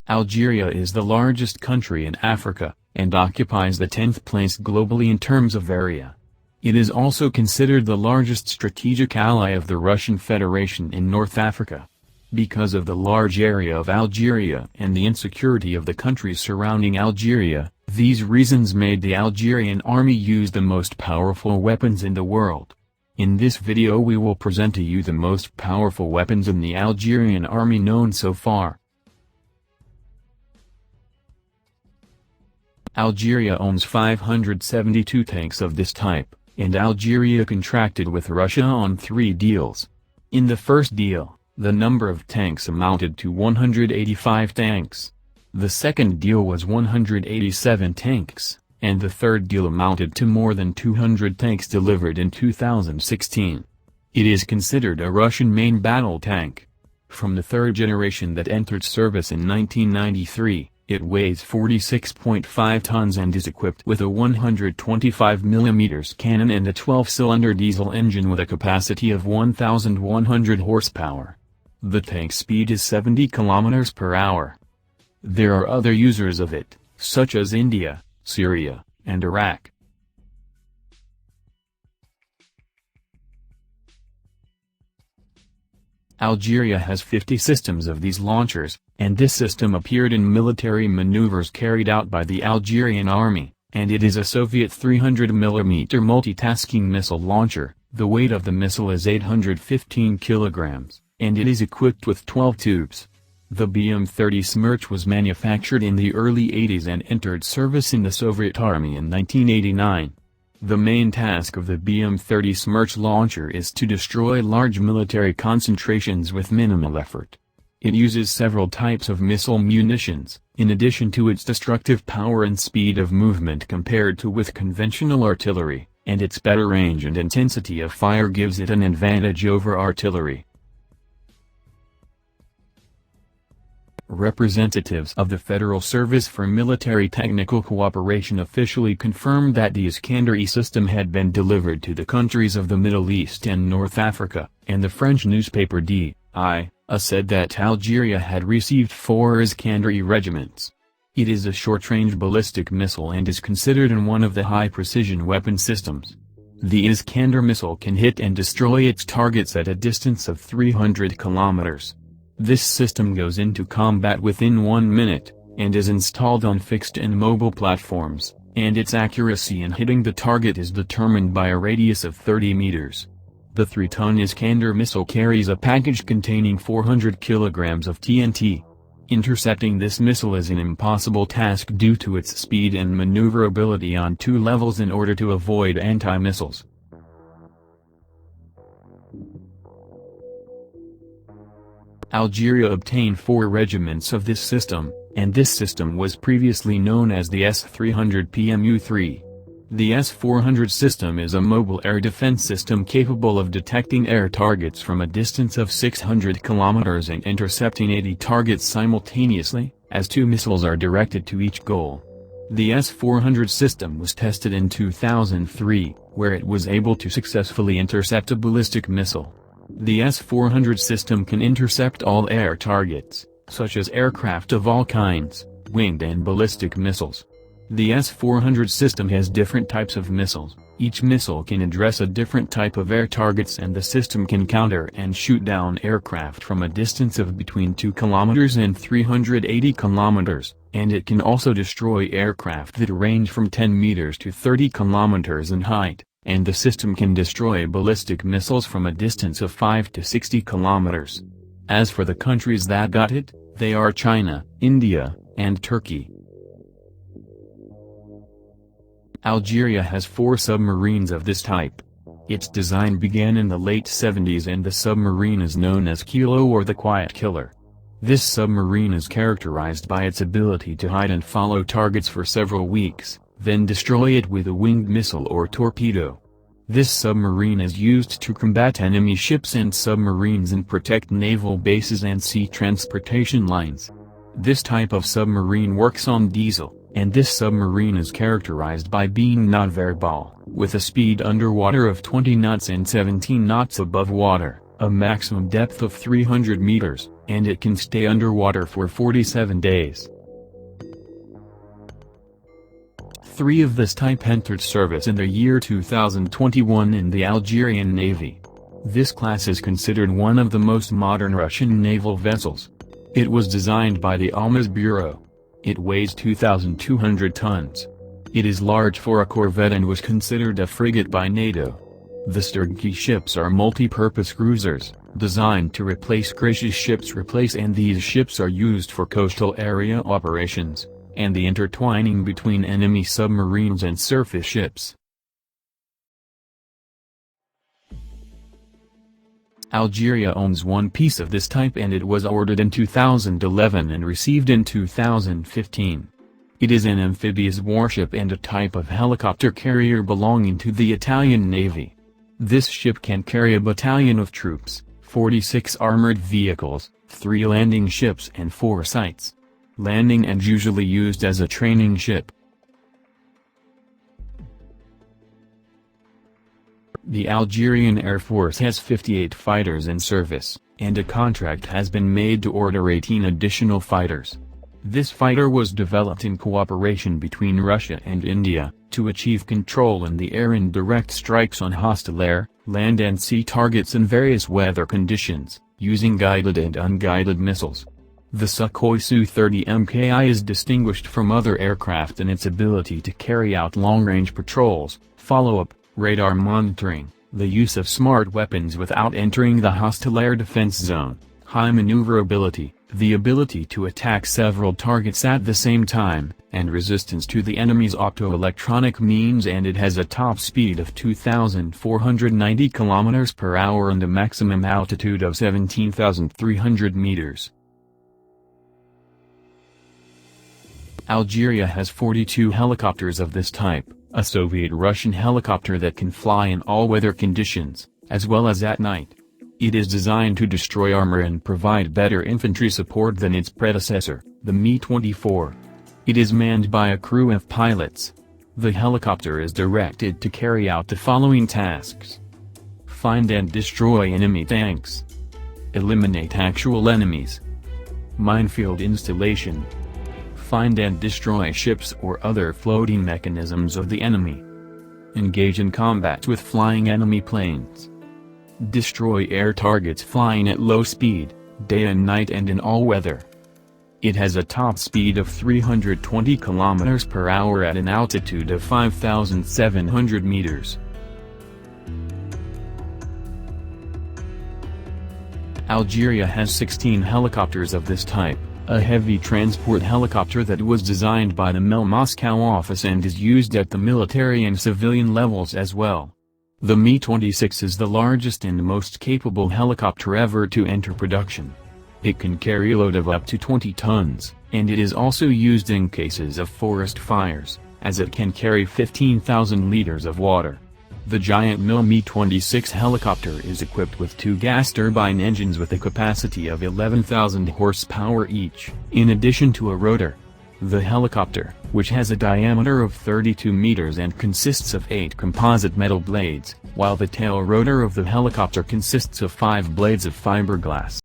Algeria is the largest country in Africa, and occupies the 10th place globally in terms of area. It is also considered the largest strategic ally of the Russian Federation in North Africa. Because of the large area of Algeria and the insecurity of the countries surrounding Algeria, these reasons made the Algerian army use the most powerful weapons in the world. In this video we will present to you the most powerful weapons in the Algerian army known so far. Algeria owns 572 tanks of this type, and Algeria contracted with Russia on 3 deals. In the first deal, the number of tanks amounted to 185 tanks. The second deal was 187 tanks, and the third deal amounted to more than 200 tanks delivered in 2016. It is considered a Russian main battle tank. From the third generation that entered service in 1993, it weighs 46.5 tons and is equipped with a 125mm cannon and a 12-cylinder diesel engine with a capacity of 1,100 horsepower. The tank speed is 70 km per hour. There are other users of it, such as India, Syria, and Iraq. Algeria has 50 systems of these launchers, and this system appeared in military maneuvers carried out by the Algerian army, and it is a Soviet 300mm multitasking missile launcher. The weight of the missile is 815 kilograms, and it is equipped with 12 tubes. The BM-30 Smerch was manufactured in the early 80s and entered service in the Soviet Army in 1989. The main task of the BM-30 Smerch launcher is to destroy large military concentrations with minimal effort. It uses several types of missile munitions, in addition to its destructive power and speed of movement compared to with conventional artillery, and its better range and intensity of fire gives it an advantage over artillery. Representatives of the Federal Service for Military Technical Cooperation officially confirmed that the Iskander-E system had been delivered to the countries of the Middle East and North Africa, and the French newspaper D.I. said that Algeria had received 4 Iskander-E regiments. It is a short-range ballistic missile and is considered one of the high-precision weapon systems. The Iskander missile can hit and destroy its targets at a distance of 300 kilometers. This system goes into combat within 1 minute, and is installed on fixed and mobile platforms, and its accuracy in hitting the target is determined by a radius of 30 meters. The 3-ton Iskander missile carries a package containing 400 kilograms of TNT. Intercepting this missile is an impossible task due to its speed and maneuverability on 2 levels in order to avoid anti-missiles. Algeria obtained 4 regiments of this system, and this system was previously known as the S-300 PMU-3. The S-400 system is a mobile air defense system capable of detecting air targets from a distance of 600 kilometers and intercepting 80 targets simultaneously, as 2 missiles are directed to each goal. The S-400 system was tested in 2003, where it was able to successfully intercept a ballistic missile. The S-400 system can intercept all air targets, such as aircraft of all kinds, winged and ballistic missiles. The S-400 system has different types of missiles. Each missile can address a different type of air targets, and the system can counter and shoot down aircraft from a distance of between 2 kilometers and 380 kilometers, and it can also destroy aircraft that range from 10 meters to 30 kilometers in height. And the system can destroy ballistic missiles from a distance of 5 to 60 kilometers. As for the countries that got it, they are China, India, and Turkey. Algeria has 4 submarines of this type. Its design began in the late 70s, and the submarine is known as Kilo or the Quiet Killer. This submarine is characterized by its ability to hide and follow targets for several weeks, then destroy it with a winged missile or torpedo. This submarine is used to combat enemy ships and submarines and protect naval bases and sea transportation lines. This type of submarine works on diesel, and this submarine is characterized by being non-verbal, with a speed underwater of 20 knots and 17 knots above water, a maximum depth of 300 meters, and it can stay underwater for 47 days. 3 of this type entered service in the year 2021 in the Algerian Navy. This class is considered one of the most modern Russian naval vessels. It was designed by the Almaz Bureau. It weighs 2,200 tons. It is large for a corvette and was considered a frigate by NATO. The Sturgki ships are multi-purpose cruisers, designed to replace crisis ships and these ships are used for coastal area operations, and the intertwining between enemy submarines and surface ships. Algeria owns one piece of this type and it was ordered in 2011 and received in 2015. It is an amphibious warship and a type of helicopter carrier belonging to the Italian Navy. This ship can carry a battalion of troops, 46 armored vehicles, 3 landing ships and 4 sites. Landing and usually used as a training ship. The Algerian Air Force has 58 fighters in service, and a contract has been made to order 18 additional fighters. This fighter was developed in cooperation between Russia and India, to achieve control in the air and direct strikes on hostile air, land and sea targets in various weather conditions, using guided and unguided missiles. The Sukhoi Su-30 Mki is distinguished from other aircraft in its ability to carry out long-range patrols, follow-up, radar monitoring, the use of smart weapons without entering the hostile air defense zone, high maneuverability, the ability to attack several targets at the same time, and resistance to the enemy's optoelectronic means, and it has a top speed of 2,490 km per hour and a maximum altitude of 17,300 meters. Algeria has 42 helicopters of this type, a Soviet-Russian helicopter that can fly in all weather conditions, as well as at night. It is designed to destroy armor and provide better infantry support than its predecessor, the Mi-24. It is manned by a crew of pilots. The helicopter is directed to carry out the following tasks: find and destroy enemy tanks, eliminate actual enemies, minefield installation, find and destroy ships or other floating mechanisms of the enemy, engage in combat with flying enemy planes, destroy air targets flying at low speed, day and night and in all weather. It has a top speed of 320 km per hour at an altitude of 5,700 meters. Algeria has 16 helicopters of this type, a heavy transport helicopter that was designed by the MIL Moscow office and is used at the military and civilian levels as well. The Mi-26 is the largest and most capable helicopter ever to enter production. It can carry a load of up to 20 tons, and it is also used in cases of forest fires, as it can carry 15,000 liters of water. The giant MIL Mi-26 helicopter is equipped with 2 gas turbine engines with a capacity of 11,000 horsepower each, in addition to a rotor. The helicopter, which has a diameter of 32 meters and consists of 8 composite metal blades, while the tail rotor of the helicopter consists of 5 blades of fiberglass.